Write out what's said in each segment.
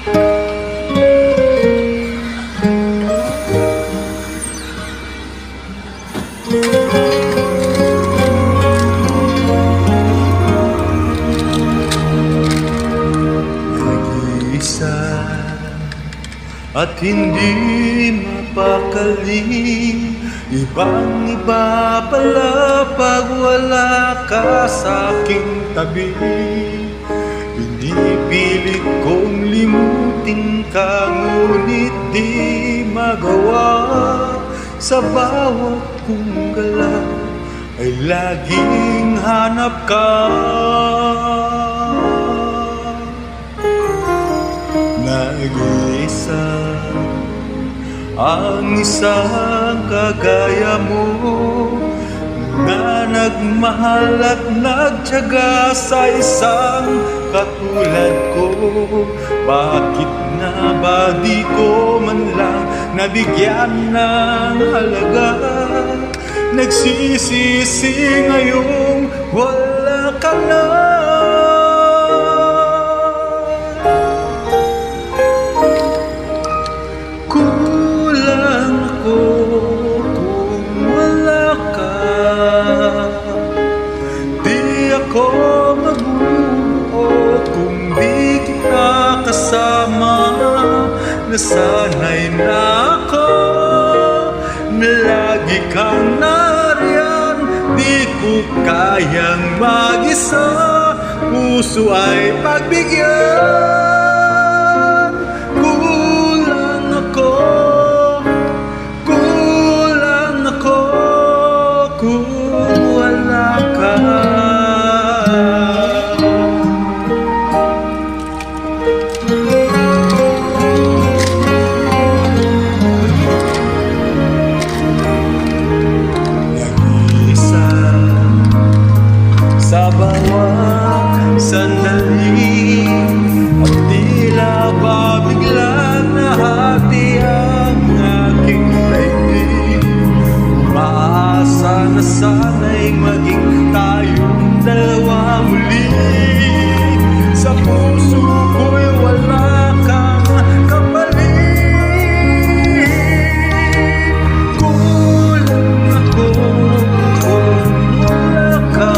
Nag-iisa at hindi mapakali, ibang-iba pala pag wala ka sa'king tabi. Pinipilit kong limutin ka, ngunit di magawa. Sa bawat kong galaw ay laging hanap ka. Nag-iisa ang isang kagaya mo, na nagmahal at nagtiyaga sa isang katulad ko. Bakit na ba di ko man lang nabigyan ng halaga? Nagsisisi ngayong wala ka na. Kulang ako kung wala ka. Di ako mabuo kung di kita kasama. Nasanay na ako na lagi kang nariyan. Di ko kayang mag-isa, puso ay pagbigyan. Kulang ako kung wala ka. Sa bawat sandali at tila ba biglang nahati ang aking daigdig. Umaasa na sana'y maging tayong dalawa muli. Sa puso ko'y wala kang kapalit. Kulang ako kung wala ka.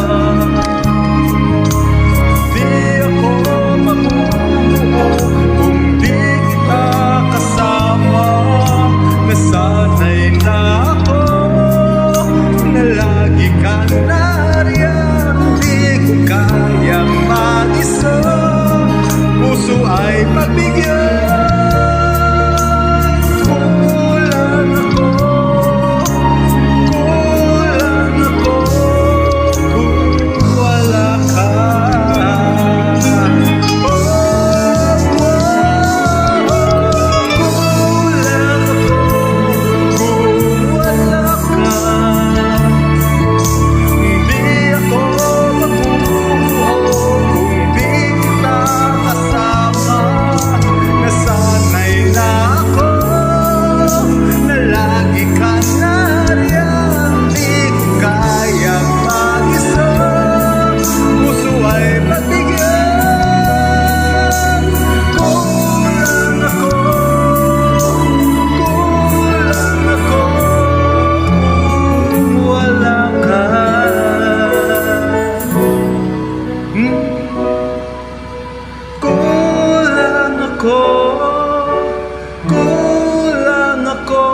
Nasanay na ako na lagi ka nariyan. Di ko kayang mag-isa, puso ay pagbigyan. Kulang ako kung wala ka. Kulang ako